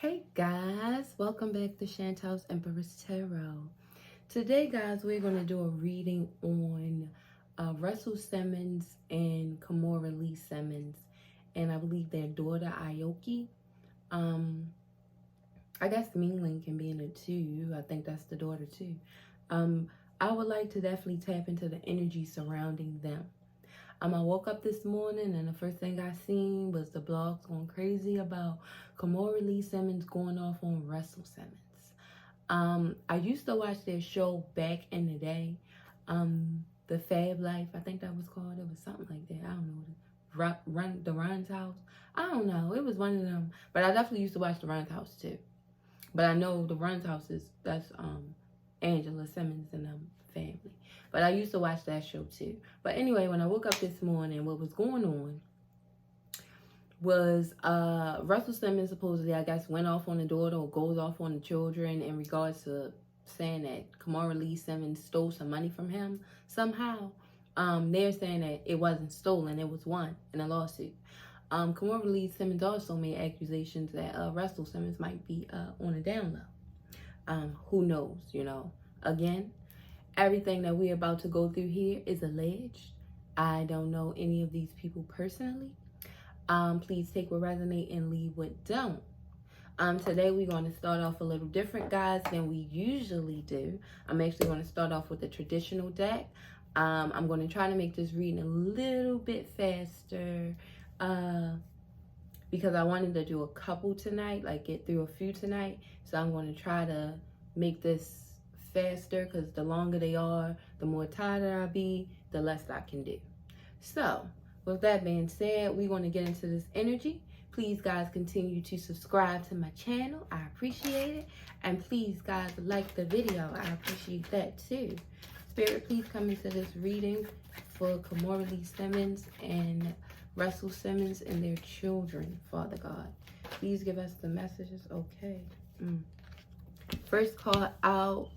Hey guys, welcome back to Chantel's Empress Tarot. Today, guys, we're going to do a reading on Russell Simmons and Kimora Lee Simmons, and I believe their daughter Aoki. I guess Mingling can be in it too. I think that's the daughter too. I would like to definitely tap into the energy surrounding them. I woke up this morning and the first thing I seen was the blogs going crazy about Kimora Lee Simmons going off on Russell Simmons. I used to watch their show back in the day, The Fab Life, I think that was called. It was something like that. I don't know. The Ron's House. I don't know. It was one of them. But I definitely used to watch the Ron's House too. But I know the Ron's House that's Angela Simmons and them family. But I used to watch that show too. But anyway, when I woke up this morning, what was going on was Russell Simmons supposedly, I guess, went off on the daughter or goes off on the children in regards to saying that Kimora Lee Simmons stole some money from him somehow. They're saying that it wasn't stolen, it was won in a lawsuit. Kimora Lee Simmons also made accusations that Russell Simmons might be on a down low. Who knows, you know. Again, everything that we're about to go through here is alleged. I don't know any of these people personally. Please take what resonates and leave what don't. Today we're going to start off a little different, guys, than we usually do. I'm actually going to start off with the traditional deck. I'm going to try to make this reading a little bit faster because I wanted to do a couple tonight, like get through a few tonight. So I'm going to try to make this faster because the longer they are, the more tired I'll be, the less I can do. So with that being said, we're going to get into this energy. Please, guys, continue to subscribe to my channel. I appreciate it. And please, guys, like the video. I appreciate that too. Spirit, please come into this reading for Kimora Lee Simmons and Russell Simmons and their children, Father God. Please give us the messages. Okay. First card out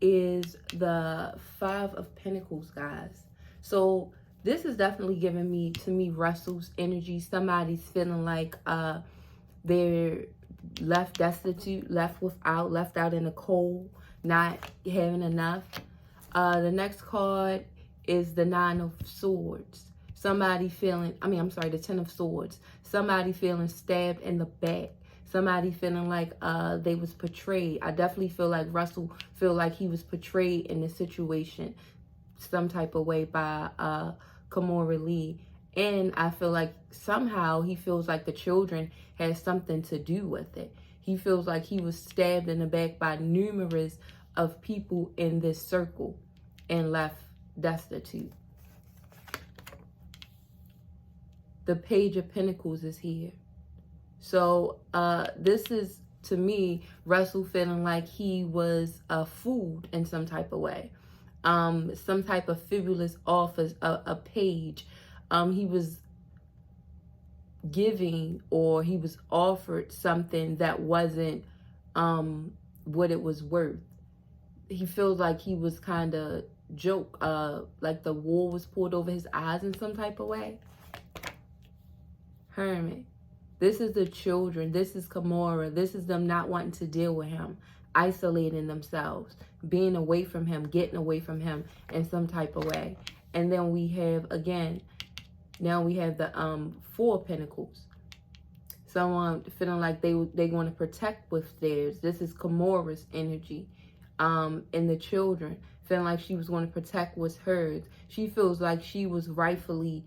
is the Five of Pentacles, guys. So this is definitely giving to me Russell's energy. Somebody's feeling like they're left destitute, left out in the cold, not having enough. The next card is the Nine of Swords. Somebody feeling, the Ten of Swords. Somebody feeling stabbed in the back. Somebody feeling like they was portrayed. I definitely feel like Russell feel like he was portrayed in this situation some type of way by Kimora Lee. And I feel like somehow he feels like the children had something to do with it. He feels like he was stabbed in the back by numerous of people in this circle and left destitute. The Page of Pentacles is here. So this is, to me, Russell feeling like he was fooled in some type of way. Some type of fabulous office, a page. He was giving or he was offered something that wasn't what it was worth. He feels like he was kind of joke, like the wool was pulled over his eyes in some type of way. Hermit. This is the children. This is Kimora. This is them not wanting to deal with him, isolating themselves, being away from him, getting away from him in some type of way. And then we have, again, now we have the Four of Pentacles. Someone feeling like they want to protect with theirs. This is Kimora's energy. And the children feeling like she was going to protect what's hers. She feels like she was rightfully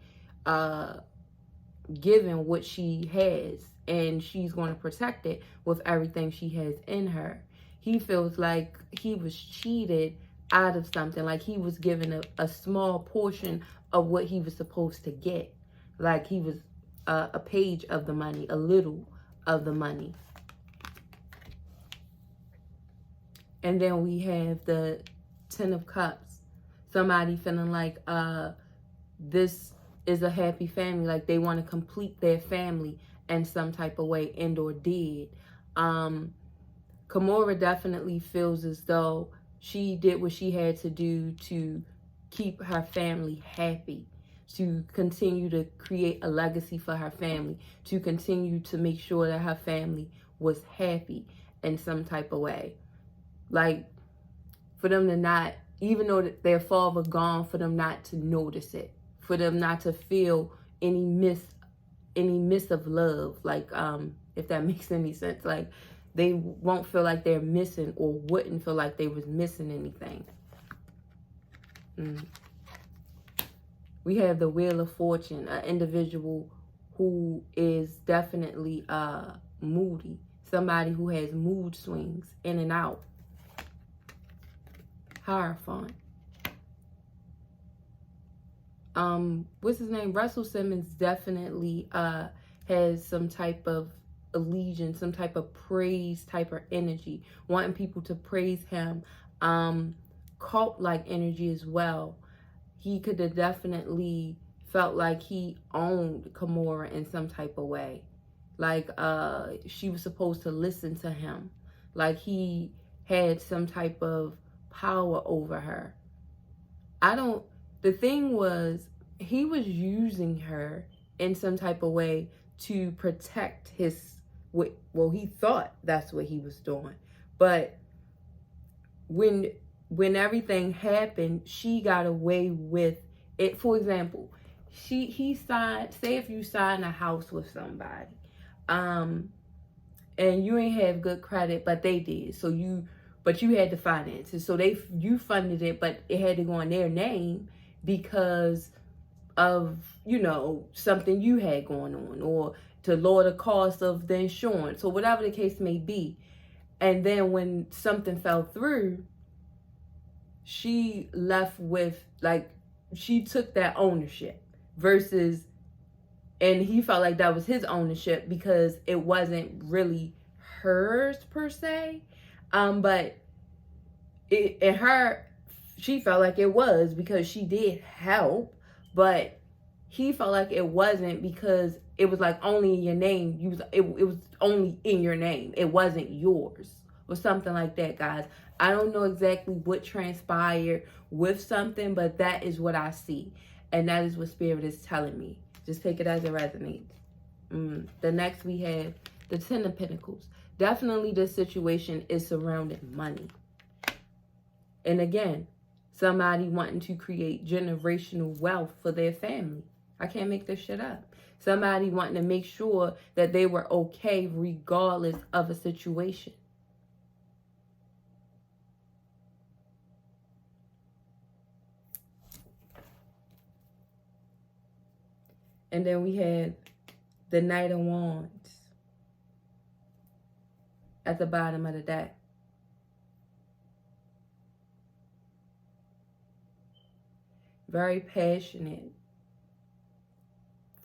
given what she has, and she's going to protect it with everything she has in her. He feels like he was cheated out of something, like he was given a small portion of what he was supposed to get, like he was a page of the money, a little of the money. And then we have the Ten of Cups. Somebody feeling like this is a happy family, like they want to complete their family in some type of way, and or did. Kimora definitely feels as though she did what she had to do to keep her family happy, to continue to create a legacy for her family, to continue to make sure that her family was happy in some type of way. Like, for them to not, even though their father gone, for them not to notice it, for them not to feel any miss of love, like, if that makes any sense. Like, they won't feel like they're missing, or wouldn't feel like they was missing anything. We have the Wheel of Fortune, an individual who is definitely moody, somebody who has mood swings in and out. Hierophant. What's his name? Russell Simmons definitely has some type of allegiance, some type of praise type of energy, wanting people to praise him. Cult-like energy as well. He could have definitely felt like he owned Kimora in some type of way. Like, she was supposed to listen to him. Like, he had some type of power over her. The thing was, he was using her in some type of way to protect well, he thought that's what he was doing. But when everything happened, she got away with it. For example, he signed, say if you sign a house with somebody, and you ain't have good credit, but they did. But you had the finances. So you funded it, but it had to go in their name because of, something you had going on, or to lower the cost of the insurance, or whatever the case may be. And then when something fell through, she left with, like, she took that ownership versus, and he felt like that was his ownership because it wasn't really hers per se. But she felt like it was because she did help, but he felt like it wasn't because it was like only in your name. It was only in your name. It wasn't yours, or something like that, guys. I don't know exactly what transpired with something, but that is what I see. And that is what Spirit is telling me. Just take it as it resonates. The next we have the Ten of Pentacles. Definitely this situation is surrounding money. And again, somebody wanting to create generational wealth for their family. I can't make this shit up. Somebody wanting to make sure that they were okay regardless of a situation. And then we had the Knight of Wands at the bottom of the deck. Very passionate,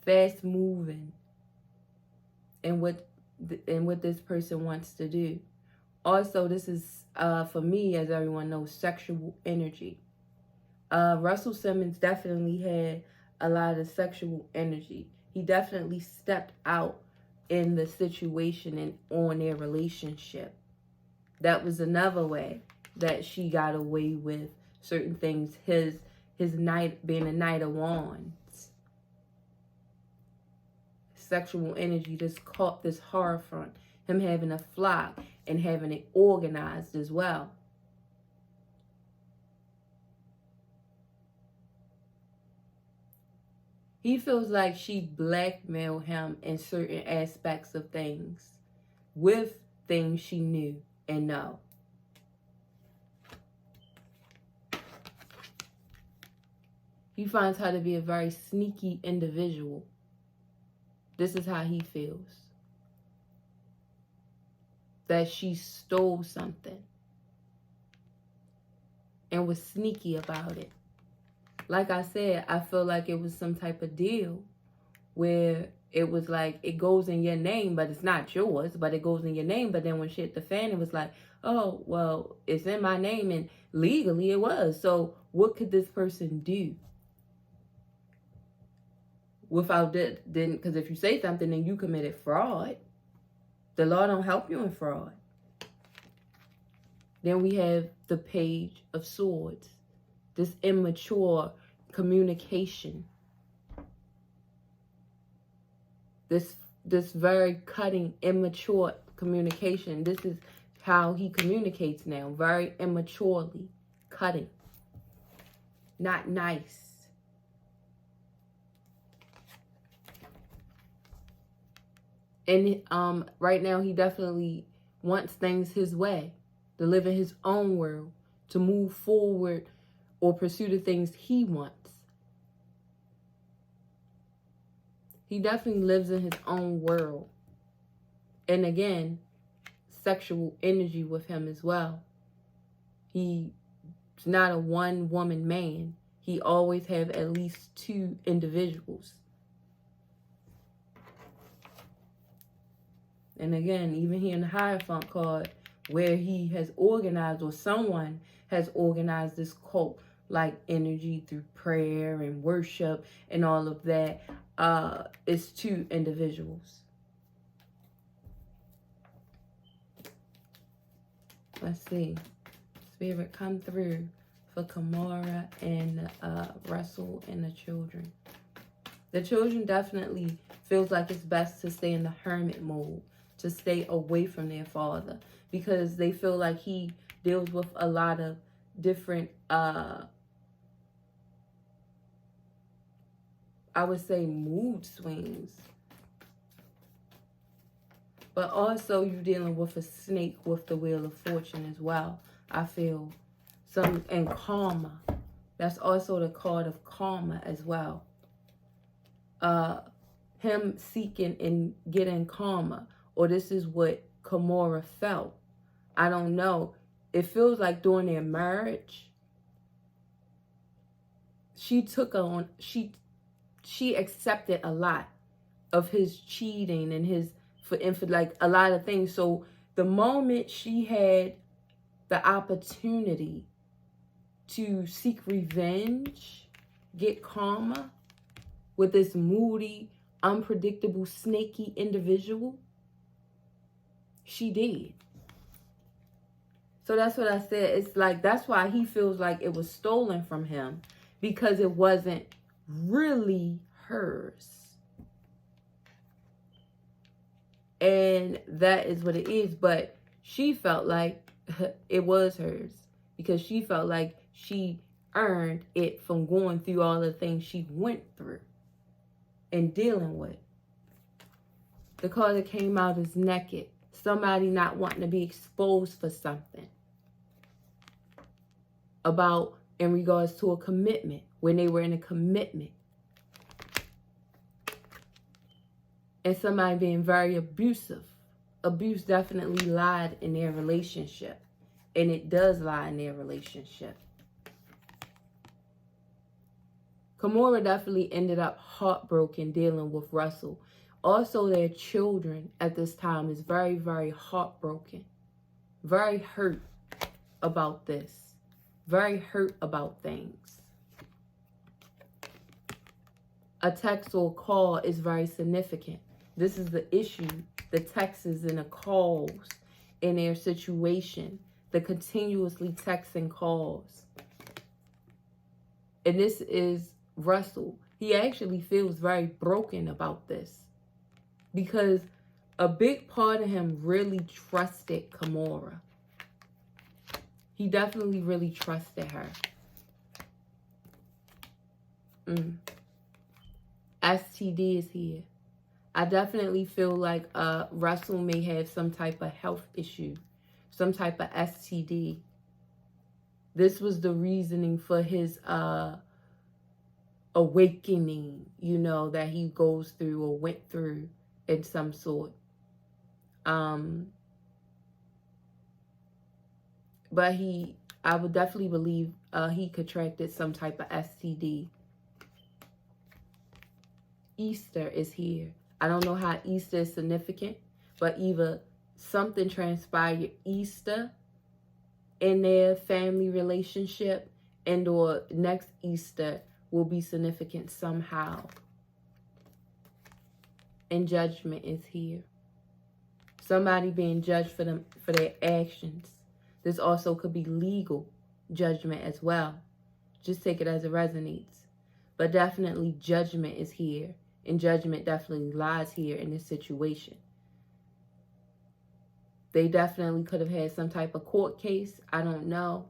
fast moving, and what this person wants to do. Also, this is for me, as everyone knows, sexual energy. Russell Simmons definitely had a lot of sexual energy. He definitely stepped out in the situation and on their relationship. That was another way that she got away with certain things. His knight being a Knight of Wands. Sexual energy, this horror front. Him having a flock and having it organized as well. He feels like she blackmailed him in certain aspects of things with things she knew and know. He finds her to be a very sneaky individual. This is how he feels. That she stole something and was sneaky about it. Like I said, I feel like it was some type of deal where it was like, it goes in your name, but it's not yours, but it goes in your name. But then when shit the fan, it was like, oh, well, it's in my name, and legally it was. So what could this person do? Without that, then, because if you say something, then you committed fraud. The law don't help you in fraud. Then we have the Page of Swords. This immature communication. This very cutting, immature communication. This is how he communicates now. Very immaturely. Cutting. Not nice. And right now he definitely wants things his way. To live in his own world. To move forward or pursue the things he wants. He definitely lives in his own world. And again, sexual energy with him as well. He's not a one-woman man. He always have at least 2 individuals. And again, even here in the Hierophant card, where he has organized, or someone has organized this cult-like energy through prayer and worship and all of that, it's 2 individuals. Let's see. Spirit, come through for Kimora and Russell and the children. The children definitely feels like it's best to stay in the hermit mode, to stay away from their father, because they feel like he deals with a lot of different, I would say, mood swings. But also you're dealing with a snake with the Wheel of Fortune as well. I feel and karma. That's also the card of karma as well. Him seeking and getting karma. Or this is what Kimora felt. I don't know. It feels like during their marriage, she accepted a lot of his cheating and his for like a lot of things. So the moment she had the opportunity to seek revenge, get karma with this moody, unpredictable, snaky individual, she did. So that's what I said. It's like, that's why he feels like it was stolen from him, because it wasn't really hers. And that is what it is. But she felt like it was hers, because she felt like she earned it from going through all the things she went through and dealing with. The card that came out is naked. Somebody not wanting to be exposed for something. About in regards to a commitment, when they were in a commitment. And somebody being very abusive. Abuse definitely lied in their relationship. And it does lie in their relationship. Kimora definitely ended up heartbroken dealing with Russell. Also, their children at this time is very, very heartbroken. Very hurt about this. Very hurt about things. A text or call is very significant. This is the issue. The texts and the calls in their situation. The continuously texts and calls. And this is Russell. He actually feels very broken about this. Because a big part of him really trusted Kimora. He definitely really trusted her. STD is here. I definitely feel like Russell may have some type of health issue. Some type of STD. This was the reasoning for his awakening, you know, that he goes through or went through in some sort. But I would definitely believe he contracted some type of STD. Easter is here. I don't know how Easter is significant, but either something transpired Easter in their family relationship, and or next Easter will be significant somehow. And judgment is here. Somebody being judged for their actions. This also could be legal judgment as well. Just take it as it resonates. But definitely judgment is here. And judgment definitely lies here in this situation. They definitely could have had some type of court case. I don't know.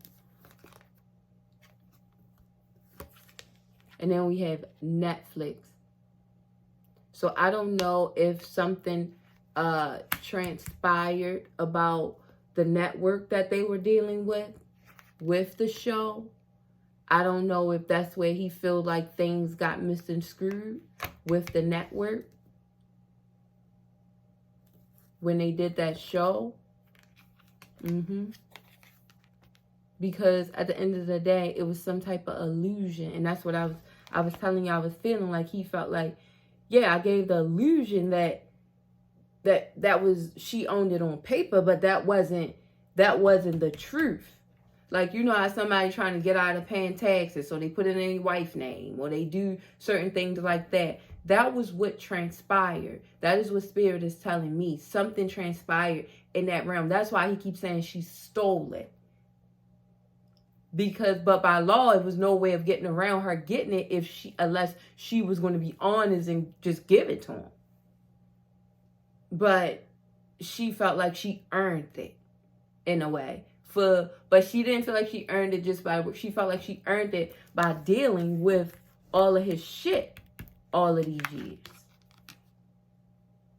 And then we have Netflix. So I don't know if something transpired about the network that they were dealing with the show. I don't know if that's where he feel like things got misconstrued with the network when they did that show. Because at the end of the day, it was some type of illusion. And that's what I was telling you, I was feeling like he felt like, yeah, I gave the illusion that was, she owned it on paper, but that wasn't the truth. Like, you know how somebody trying to get out of paying taxes, so they put it in their wife's name, or they do certain things like that. That was what transpired. That is what Spirit is telling me. Something transpired in that realm. That's why he keeps saying she stole it. But by law, it was no way of getting around her getting it unless she was going to be honest and just give it to him. But she felt like she earned it in a way. But she didn't feel like she earned it she felt like she earned it by dealing with all of his shit all of these years.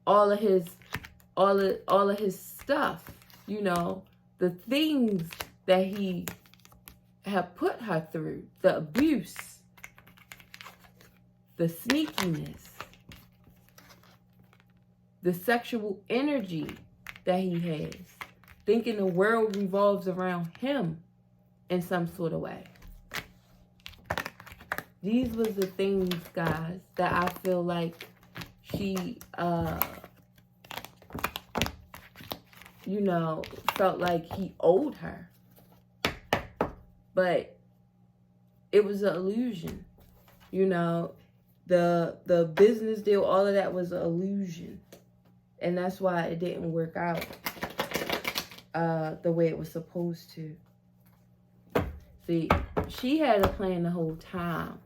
All of his stuff, you know, the things that he have put her through, the abuse, the sneakiness, the sexual energy that he has, thinking the world revolves around him in some sort of way. These was the things, guys, that I feel like she, you know, felt like he owed her. But it was an illusion. You know, the business deal, all of that was an illusion. And that's why it didn't work out the way it was supposed to. See, she had a plan the whole time.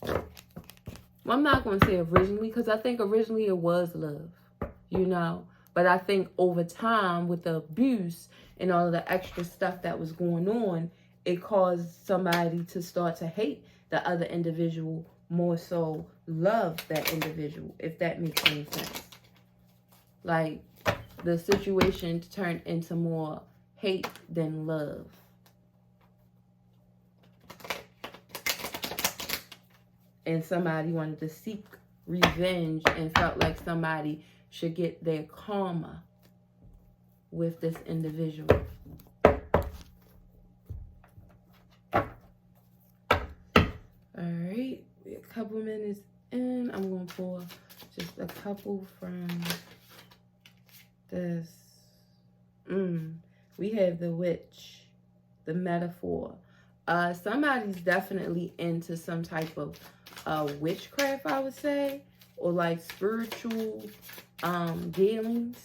Well, I'm not going to say originally, because I think originally it was love, you know. But I think over time, with the abuse and all of the extra stuff that was going on, it caused somebody to start to hate the other individual, more so love that individual, if that makes any sense. Like, the situation turned into more hate than love. And somebody wanted to seek revenge and felt like somebody should get their karma with this individual. Alright, we're a couple minutes in. I'm going to pour just a couple from this. We have the witch, the metaphor. Somebody's definitely into some type of witchcraft, I would say, or like spiritual dealings.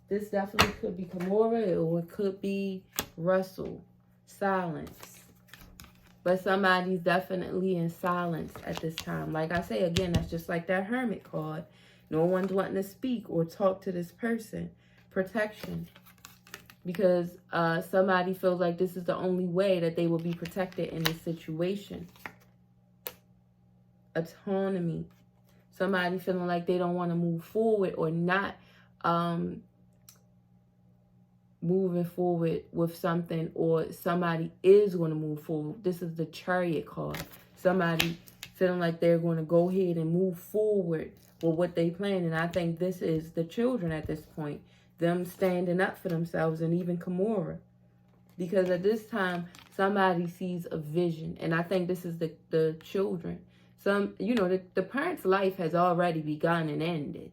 This definitely could be Kimora, or it could be Russell. Silence. But somebody's definitely in silence at this time. Like I say, again, that's just like that Hermit card. No one's wanting to speak or talk to this person. Protection. Because somebody feels like this is the only way that they will be protected in this situation. Autonomy. Somebody feeling like they don't want to move forward or not moving forward with something, or somebody is going to move forward. This is the Chariot card. Somebody feeling like they're going to go ahead and move forward with what they plan. And I think this is the children at this point. Them standing up for themselves, and even Kimora. Because at this time, somebody sees a vision. And I think this is the children. You know, the parents' life has already begun and ended.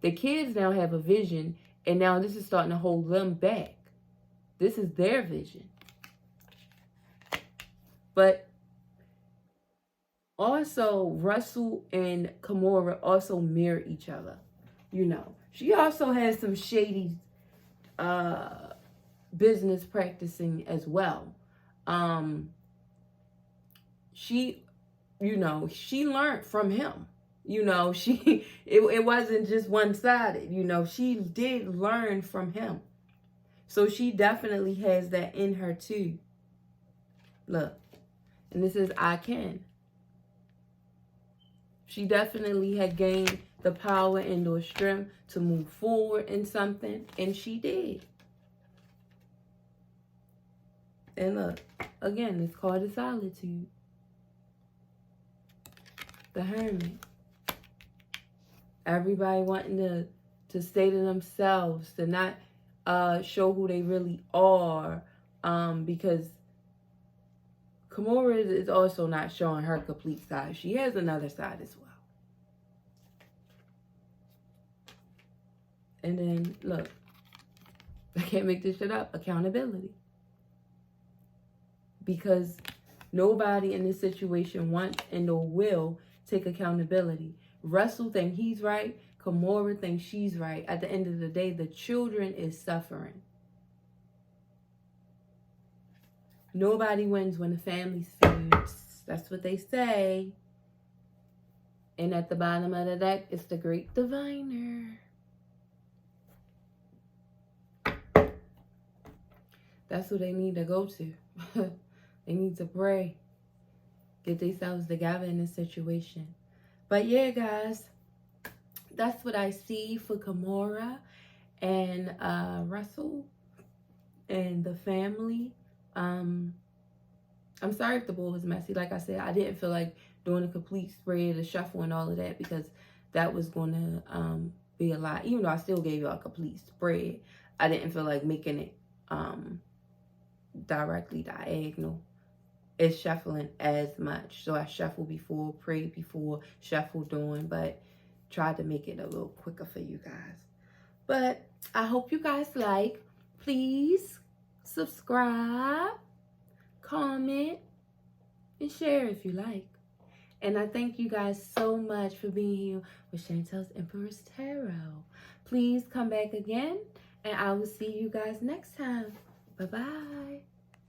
The kids now have a vision, and now this is starting to hold them back. This is their vision. But also, Russell and Kimora also mirror each other. You know, she also has some shady business practicing as well. She, you know, she learned from him. You know, it wasn't just one-sided. You know, she did learn from him. So she definitely has that in her too. Look. And this is I can. She definitely had gained the power and the strength to move forward in something. And she did. And look, again, it's called the solitude. The hermit. Everybody wanting to stay to themselves, to not show who they really are. Because Kimora is also not showing her complete side. She has another side as well. And then, look, I can't make this shit up. Accountability. Because nobody in this situation wants and or will take accountability. Russell thinks he's right. Kimora thinks she's right. At the end of the day, the children is suffering. Nobody wins when the family's feuds. That's what they say. And at the bottom of the deck, it's the Great Diviner. That's who they need to go to. They need to pray. Get themselves together in this situation. But yeah, guys, that's what I see for Kimora and Russell and the family. I'm sorry if the bowl was messy. Like I said, I didn't feel like doing a complete spread, a shuffle, and all of that, because that was going to be a lot. Even though I still gave y'all a complete spread, I didn't feel like making it directly diagonal. It's shuffling as much. So I shuffled before, prayed before, shuffled on, but tried to make it a little quicker for you guys. But I hope you guys like. Please subscribe, comment, and share if you like. And I thank you guys so much for being here with Chantel's Empress Tarot. Please come back again, and I will see you guys next time. Bye-bye.